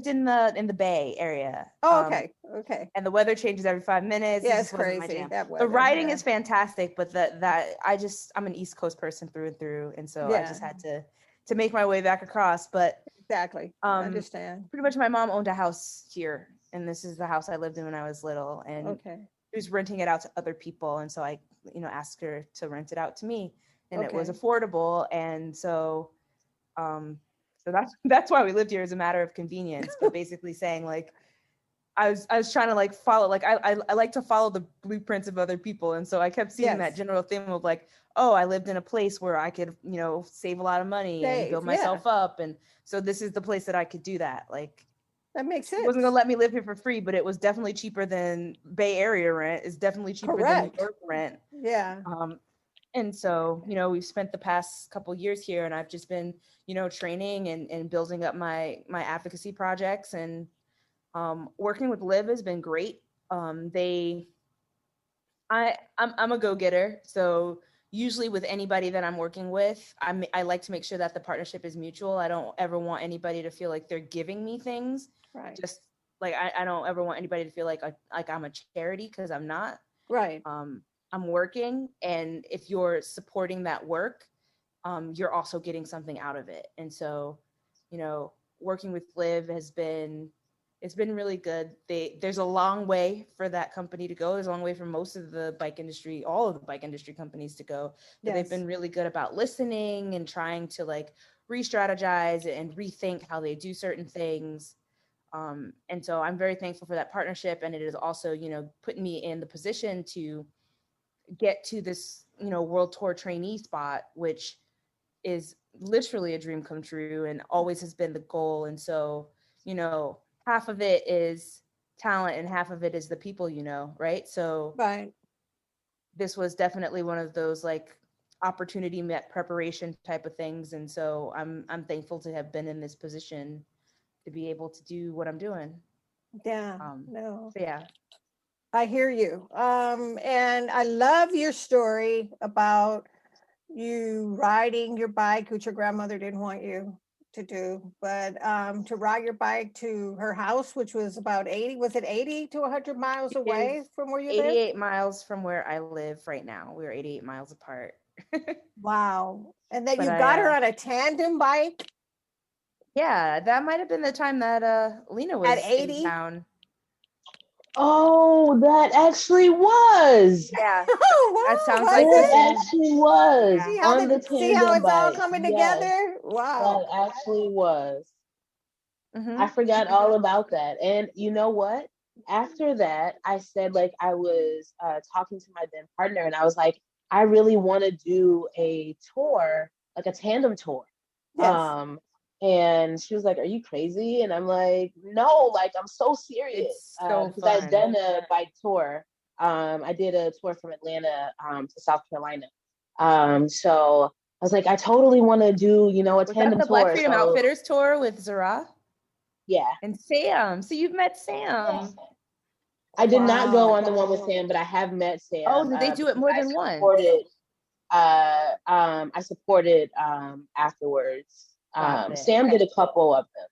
in the Bay Area. Oh, okay. And the weather changes every 5 minutes. Yeah, it's crazy. The riding is fantastic, but I'm an East Coast person through and through, and so I just had to make my way back across. But exactly, I understand. Pretty much, my mom owned a house here, and this is the house I lived in when I was little, and she was renting it out to other people, and so I asked her to rent it out to me, and it was affordable, and so that's why we lived here, as a matter of convenience. But basically saying, like, I was trying to follow, I like to follow the blueprints of other people, and so I kept seeing that general theme of I lived in a place where I could save a lot of money and build myself up, and so this is the place that I could do that. That makes sense. It wasn't gonna let me live here for free, but it was definitely cheaper than Bay Area rent. It's definitely cheaper than New York rent. Yeah. And so, we've spent the past couple years here, and I've just been, training and building up my advocacy projects, and working with Liv has been great. I'm a go-getter, so usually with anybody that I'm working with, I like to make sure that the partnership is mutual. I don't ever want anybody to feel like they're giving me things. Right. Just I don't ever want anybody to feel like I'm a charity, because I'm not. Right. I'm working, and if you're supporting that work, you're also getting something out of it. And so, working with Liv it's been really good. There's a long way for that company to go. There's a long way for most of the bike industry, all of the bike industry companies to go. But they've been really good about listening and trying to re-strategize and rethink how they do certain things. And so I'm very thankful for that partnership. And it is also, putting me in the position to get to this, world tour trainee spot, which is literally a dream come true and always has been the goal. And so, half of it is talent and half of it is the people, right? So this was definitely one of those opportunity met preparation type of things. And so I'm thankful to have been in this position to be able to do what I'm doing. Yeah. No. So yeah. I hear you. And I love your story about you riding your bike, which your grandmother didn't want you to do, but to ride your bike to her house, which was about 80 to 100 miles It away is from where you live? 88 miles from where I live right now. We're 88 miles apart. Wow. And then But you I, got her on a tandem bike yeah, that might have been the time that Lena at was in 80? town. Oh, that actually was. Yeah, Oh, that wow, sounds like the was It it? same. actually was Yeah. on the See how tandem it's all bike. coming Yes, together? that Wow. actually was. Hmm. I forgot all about that. And you know what? After that, I said, like, I was talking to my then partner, and I was like, I really want to do a tour, like a tandem tour. Yes. And she was like, "Are you crazy?" And I'm like, "No, like I'm so serious." It's so Because I've fun. done a bike tour. I did a tour from Atlanta to South Carolina. So I was like, I totally want to do, a Was that tandem the Black tour. Freedom So Outfitters tour with Zara yeah. and Sam? So you've met Sam. I did not go Wow. on the one with Sam, but I have met Sam. Oh, did they do it Because more I than once? supported. I supported afterwards. Got it. Sam Okay. did a couple of them.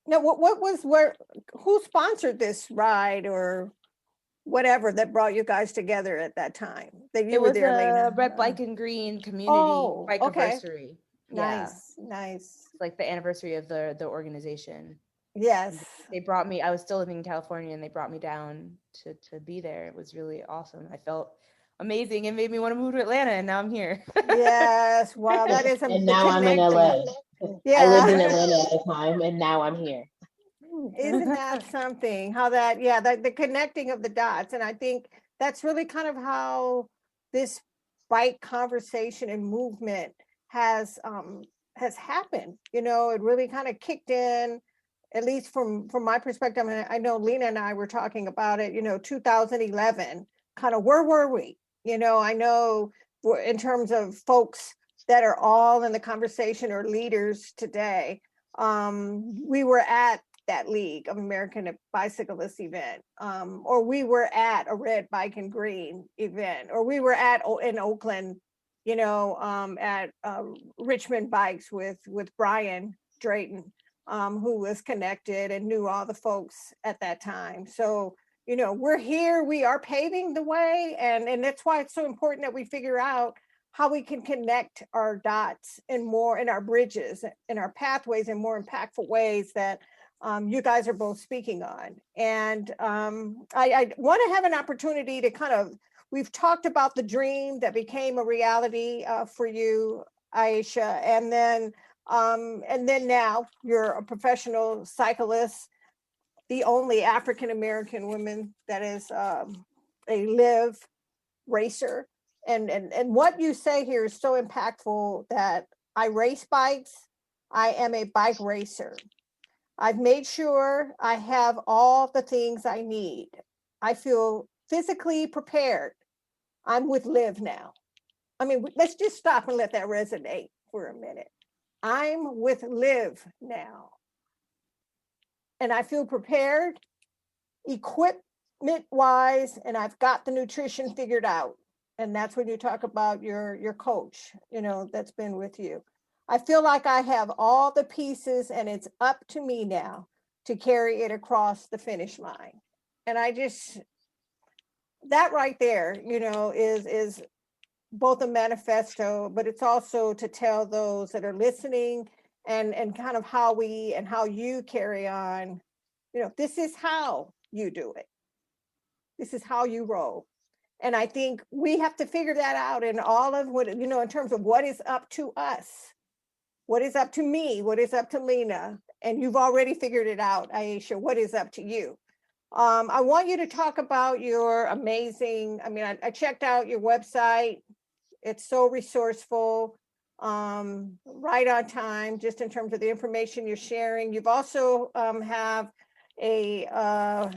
Now, who sponsored this ride or whatever that brought you guys together at that time that you It were was there, a Lena? Red Black and Green community Oh, bike okay. anniversary. Yeah, Nice, nice. it's like the anniversary of the organization. Yes. They brought me. I was still living in California, and they brought me down to be there. It was really awesome. I felt amazing. It made me want to move to Atlanta, and now I'm here. Yes. Wow, that is And the now I'm in LA. connecting. I lived in Yeah. Atlanta at the time, and now I'm here. Isn't that something? How that, yeah, the connecting of the dots. And I think that's really kind of how this bike conversation and movement has happened. It really kind of kicked in, at least from my perspective. And I know Lena and I were talking about it, 2011, kind of where were we? I know in terms of folks that are all in the conversation or leaders today, we were at that League of American Bicyclists event, or we were at a Red Bike and Green event, or we were in Oakland, at Richmond Bikes with Brian Drayton, who was connected and knew all the folks at that time. So, we're here, we are paving the way, and that's why it's so important that we figure out how we can connect our dots and more in our bridges and our pathways in more impactful ways that you guys are both speaking on. And I want to have an opportunity to we've talked about the dream that became a reality for you, Ayesha, and then now you're a professional cyclist, the only African-American woman that is a Liv racer. And what you say here is so impactful that I race bikes. I am a bike racer. I've made sure I have all the things I need. I feel physically prepared. I'm with Liv now. I mean, let's just stop and let that resonate for a minute. I'm with Liv now. And I feel prepared, equipment wise, and I've got the nutrition figured out. And that's when you talk about your coach, that's been with you. I feel like I have all the pieces and it's up to me now to carry it across the finish line. And that right there, is both a manifesto, but it's also to tell those that are listening and kind of how you carry on, this is how you do it. This is how you roll. And I think we have to figure that out in all of what, in terms of what is up to us, what is up to me, what is up to Lena. And you've already figured it out, Ayesha, what is up to you. I want you to talk about your amazing, I checked out your website. It's so resourceful, right on time, just in terms of the information you're sharing. You've also have a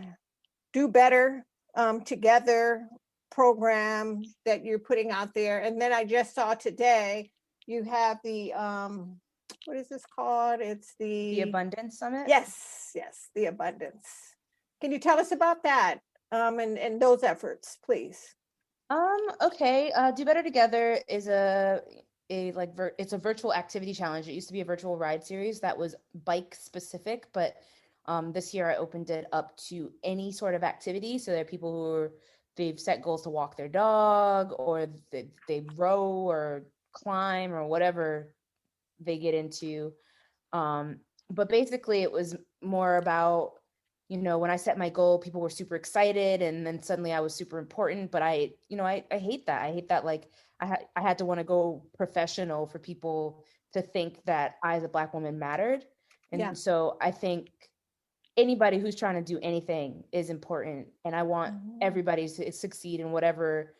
Do Better Together program that you're putting out there. And then I just saw today, you have the, what is this called? It's The Abundance Summit. Yes, the Abundance. Can you tell us about that and those efforts, please? Okay. Do Better Together is a it's a virtual activity challenge. It used to be a virtual ride series that was bike specific, but this year I opened it up to any sort of activity. So there are people they've set goals to walk their dog, or they row or climb or whatever they get into. But basically it was more about, when I set my goal, people were super excited, and then suddenly I was super important. But I hate that. I hate that, like, I had to want to go professional for people to think that I as a Black woman mattered. And Yeah. so I think anybody who's trying to do anything is important, and I want everybody to succeed in whatever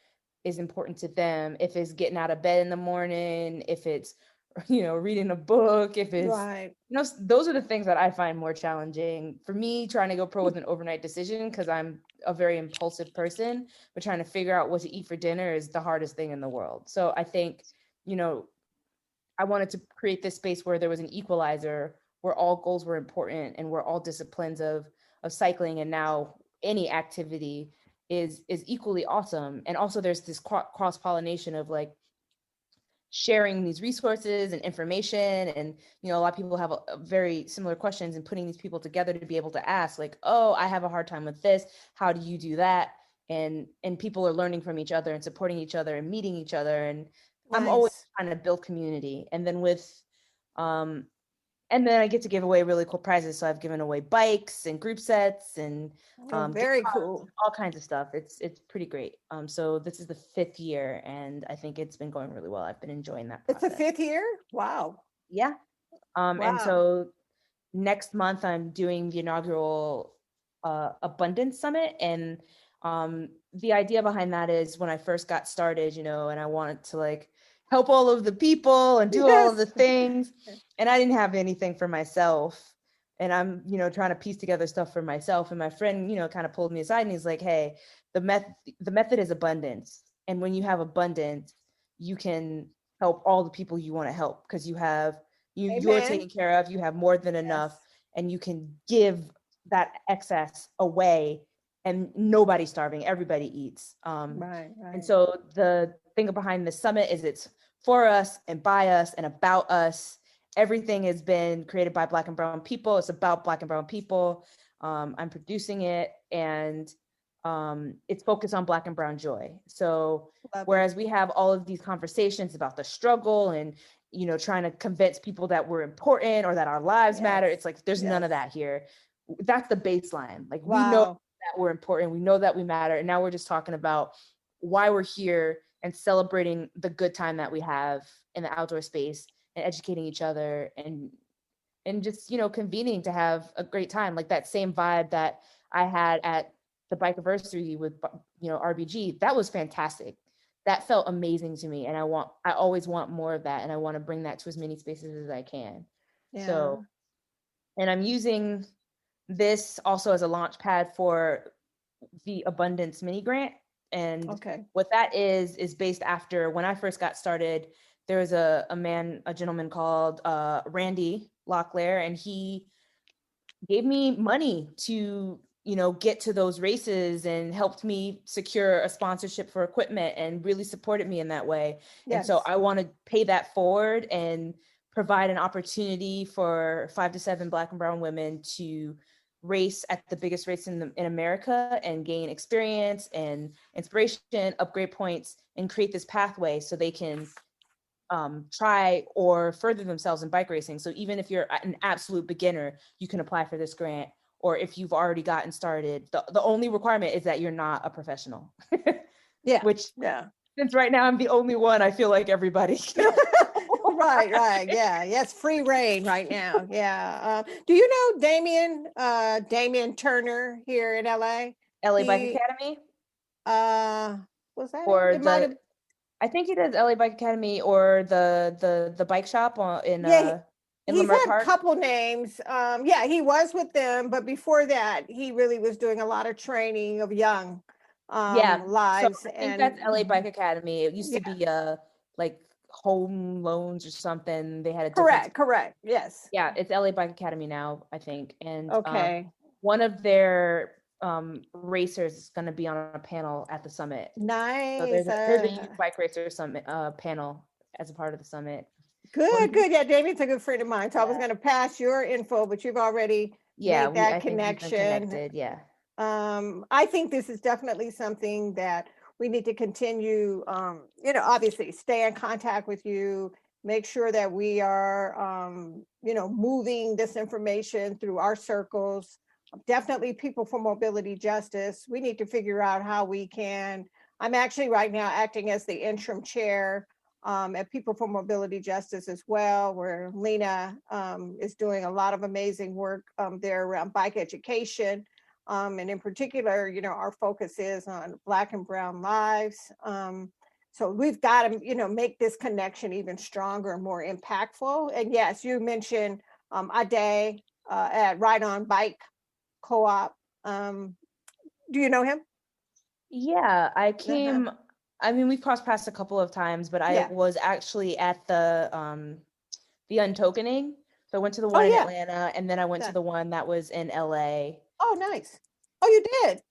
is important to them. If it's getting out of bed in the morning, if it's reading a book, if it's Right. those are the things that I find more challenging. For me, trying to go pro with an overnight decision, because I'm a very impulsive person, but trying to figure out what to eat for dinner is the hardest thing in the world. So I think, I wanted to create this space where there was an equalizer, where all goals were important and where all disciplines of cycling and now any activity is equally awesome. And also there's this cross pollination of like sharing these resources and information. And a lot of people have a very similar questions, and putting these people together to be able to ask, like, oh, I have a hard time with this, how do you do that? And people are learning from each other and supporting each other and meeting each other. And I'm always Nice. trying to build community. And then and then I get to give away really cool prizes. So I've given away bikes and group sets and Very cool. all kinds of stuff. It's pretty great. So this is the 5th year, and I think it's been going really well. I've been enjoying that It's process. the 5th year? Wow. Yeah. And Wow. so next month I'm doing the inaugural Abundance Summit. And the idea behind that is, when I first got started, and I wanted to like help all of the people and do all of the things, and I didn't have anything for myself. And I'm, trying to piece together stuff for myself. And my friend, kind of pulled me aside, and he's like, hey, the method is abundance. And when you have abundance, you can help all the people you want to help, because you're Amen. taken care of, you have more than enough, and you can give that excess away, and nobody's starving, everybody eats. Right. And so the thing behind the summit is it's for us and by us and about us. Everything has been created by Black and brown people. It's about Black and brown people. I'm producing it, and it's focused on Black and brown joy. So whereas we have all of these conversations about the struggle and, trying to convince people that we're important or that our lives matter, it's like, there's none of that here. That's the baseline. Like, we know that we're important. We know that we matter. And now we're just talking about why we're here and celebrating the good time that we have in the outdoor space, and educating each other, and just, convening to have a great time. Like that same vibe that I had at the Bike-Aversary with, RBG, that was fantastic. That felt amazing to me. And I always want more of that. And I want to bring that to as many spaces as I can. Yeah. So, and I'm using this also as a launch pad for the Abundance mini grant. And what that is based after when I first got started. There was a gentleman called Randy Locklear, and he gave me money to, get to those races, and helped me secure a sponsorship for equipment, and really supported me in that way. And so I want to pay that forward and provide an opportunity for 5 to 7 Black and brown women to race at the biggest race in America, and gain experience and inspiration, upgrade points, and create this pathway so they can try or further themselves in bike racing. So even if you're an absolute beginner, you can apply for this grant. Or if you've already gotten started, the only requirement is that you're not a professional. Which since right now I'm the only one, I feel like everybody. Right. Yeah. It's free reign right now. Yeah. Do you know Damien Turner here in LA? Bike Academy? Was that or it? It might have. I think he does LA Bike Academy, or the bike shop in he's Leimert had Park. a couple names. He was with them, but before that, he really was doing a lot of training of young lives. So I think that's LA Bike Academy. It used to be like home loans or something. They had a different. Correct. Yes. Yeah, it's LA Bike Academy now, I think. And one of their racers is going to be on a panel at the summit. Nice. So there's a youth bike racer summit panel as a part of the summit. Good, good. Yeah, David's a good friend of mine. So I was Yeah. going to pass your info, but you've already Yeah, made that I think we've been connection. connected. Yeah. I think this is definitely something that we need to continue, obviously stay in contact with you, make sure that we are, moving this information through our circles. Definitely people for mobility justice. We need to figure out how we can. I'm actually right now acting as the interim chair at People for Mobility Justice as well, where Lena is doing a lot of amazing work there around bike education. And in particular, our focus is on Black and Brown lives. So we've got to, make this connection even stronger and more impactful. And yes, you mentioned Ade at Ride On Bike Co-op. Do you know him? Yeah, I Uh-huh. came, I mean, we've crossed paths a couple of times, but I Yeah. was actually at the untokening. So I went to the Oh, one in yeah. Atlanta, and then I went Yeah. to the one that was in LA. Oh, nice. Oh, you did?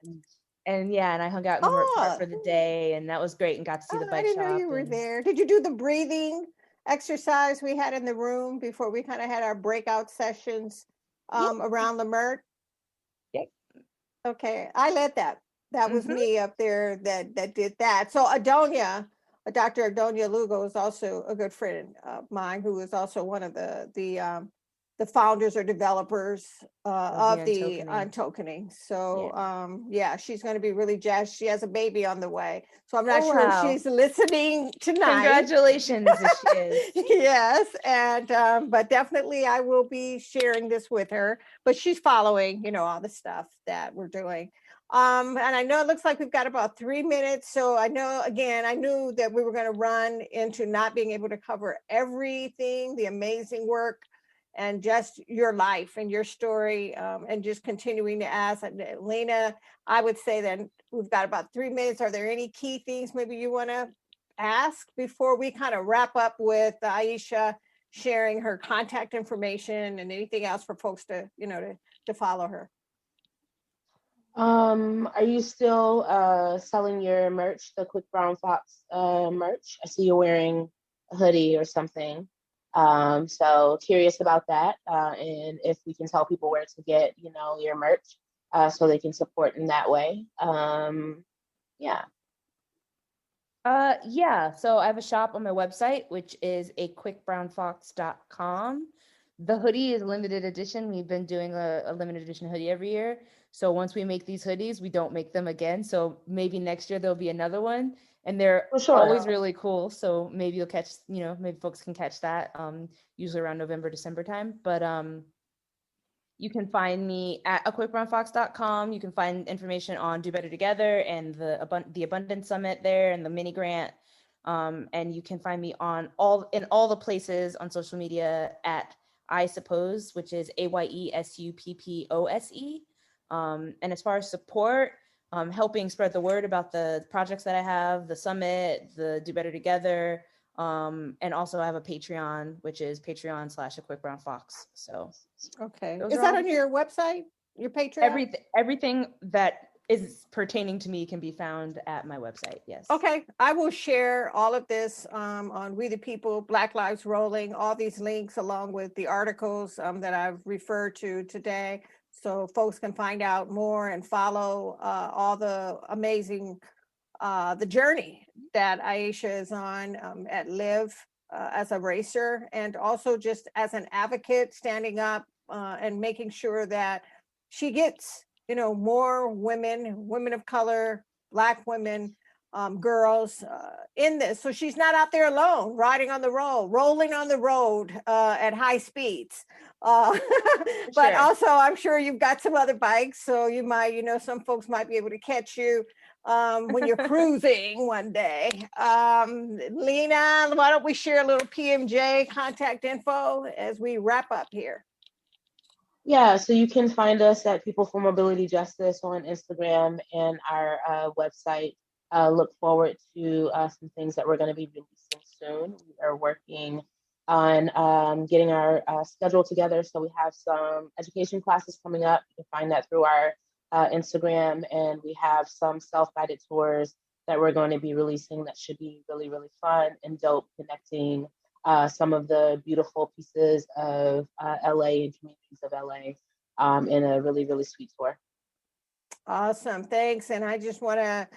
And yeah, and I hung out in the merch Oh, part for the day, and that was great, and got to see the I bike didn't know shop. you were And there. Did you do the breathing exercise we had in the room before we kind of had our breakout sessions yeah, around the MERT? yeah. Okay, I led that. That was Mhm. me up there that did that. So Adonia, Dr. Adonia Lugo is also a good friend of mine, who is also one of the founders or developers of the Untokening. untokening. So Yeah. yeah, she's going to be really jazzed. She has a baby on the way, so I'm not Oh, sure if wow. she's listening tonight. Congratulations if she is. Yes, and but definitely I will be sharing this with her. But she's following, all the stuff that we're doing. And I know it looks like we've got about 3 minutes. So I know, again, I knew that we were going to run into not being able to cover everything, the amazing work and just your life and your story, and just continuing to ask. Lena, I would say that we've got about 3 minutes. Are there any key things maybe you want to ask before we kind of wrap up with Ayesha sharing her contact information and anything else for folks to, to follow her? Are you still selling your merch, the Quick Brown Fox merch? I see you're wearing a hoodie or something. So curious about that, and if we can tell people where to get, your merch, so they can support in that way. Yeah. Yeah, so I have a shop on my website, which is aquickbrownfox.com. The hoodie is limited edition. We've been doing a limited edition hoodie every year. So once we make these hoodies, we don't make them again. So maybe next year there'll be another one. And they're For sure. always really cool. So maybe you'll catch, maybe folks can catch that usually around November, December time. But you can find me at aquickbrownfox.com. You can find information on Do Better Together and the Abundance Summit there and the mini grant. And you can find me in all the places on social media at I Suppose, which is AYESUPPOSE. And as far as support, helping spread the word about the projects that I have, the summit, the Do Better Together, and also I have a Patreon, which is Patreon/aquickbrownfox. So Okay. those Is are that all on your website, your Patreon? everything that is pertaining to me can be found at my website. Yes. Okay, I will share all of this on We the People, Black Lives Rolling, all these links along with the articles that I've referred to today. So folks can find out more and follow all the amazing, the journey that Ayesha is on at Liv as a racer, and also just as an advocate, standing up and making sure that she gets, more women of color, Black women, girls in this. So she's not out there alone, riding on the road, rolling on the road at high speeds. But Sure. also, I'm sure you've got some other bikes. So you might, some folks might be able to catch you when you're cruising one day. Lena, why don't we share a little PMJ contact info as we wrap up here? Yeah, so you can find us at People for Mobility Justice on Instagram and our website. Look forward to some things that we're going to be releasing soon. We are working on getting our schedule together. So we have some education classes coming up. You can find that through our Instagram, and we have some self-guided tours that we're going to be releasing that should be really, really fun and dope, connecting some of the beautiful pieces of LA and communities of LA in a really, really sweet tour. Awesome. Thanks. And I just want to,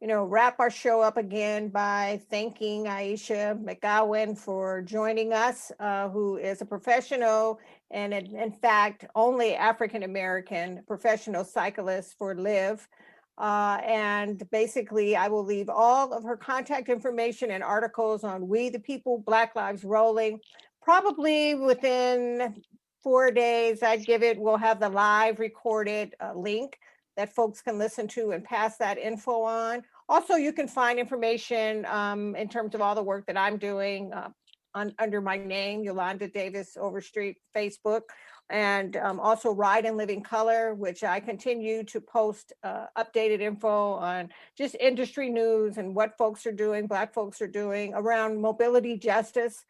wrap our show up again by thanking Ayesha McGowan for joining us, who is a professional and in fact, only African-American professional cyclist for Liv. And basically, I will leave all of her contact information and articles on We the People, Black Lives Rolling. Probably within 4 days, we'll have the live recorded link that folks can listen to and pass that info on. Also, you can find information in terms of all the work that I'm doing under my name, Yolanda Davis-Overstreet, Facebook, and also Ride and Living Color, which I continue to post updated info on just industry news and what folks are doing, Black folks are doing around mobility justice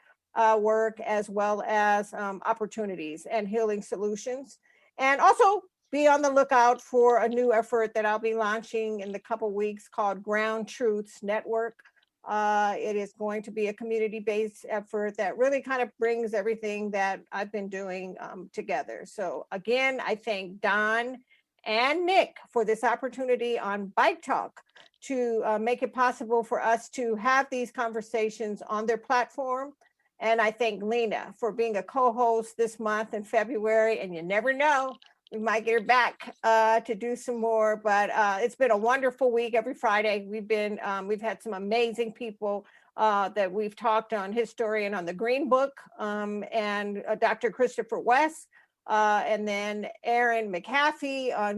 work, as well as opportunities and healing solutions. And also be on the lookout for a new effort that I'll be launching in the couple weeks called Ground Truths Network. It is going to be a community-based effort that really kind of brings everything that I've been doing together. So again, I thank Don and Nick for this opportunity on Bike Talk to make it possible for us to have these conversations on their platform. And I thank Lena for being a co-host this month in February, and you never know, we might get her back to do some more, but it's been a wonderful week. Every Friday, we've had some amazing people that we've talked on his story and on the Green Book, and Dr. Christopher West, and then Aaron McAfee on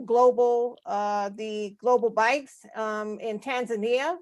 the global bikes in Tanzania.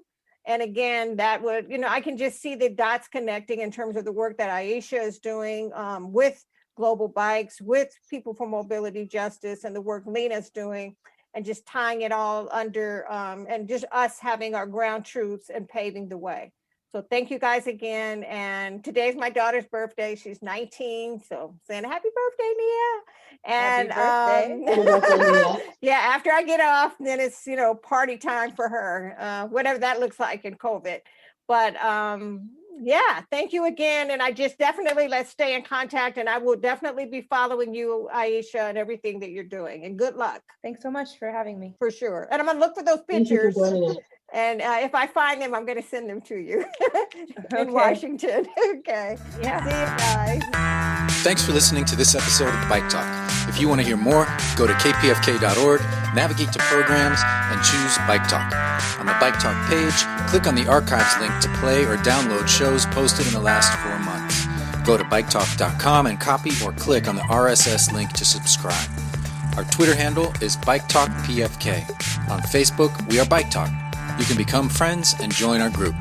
And again, that would, I can just see the dots connecting in terms of the work that Ayesha is doing with global bikes, with people for mobility justice, and the work Lena's doing, and just tying it all under, and just us having our ground truths and paving the way. So thank you guys again. And today's my daughter's birthday. She's 19. So saying happy birthday, Nia. And Happy birthday. yeah, after I get off, then it's, party time for her, whatever that looks like in COVID. But yeah, thank you again. And I just definitely, let's stay in contact, and I will definitely be following you, Ayesha, and everything that you're doing, and good luck. Thanks so much for having me. For sure. And I'm gonna look for those Thank you for pictures. joining us. And if I find them, I'm going to send them to you in Okay. Washington. Okay. Yeah. See you guys. Thanks for listening to this episode of Bike Talk. If you want to hear more, go to kpfk.org, navigate to programs, and choose Bike Talk. On the Bike Talk page, click on the archives link to play or download shows posted in the last 4 months. Go to biketalk.com and copy or click on the RSS link to subscribe. Our Twitter handle is BikeTalkPFK. On Facebook, we are Bike Talk. You can become friends and join our group.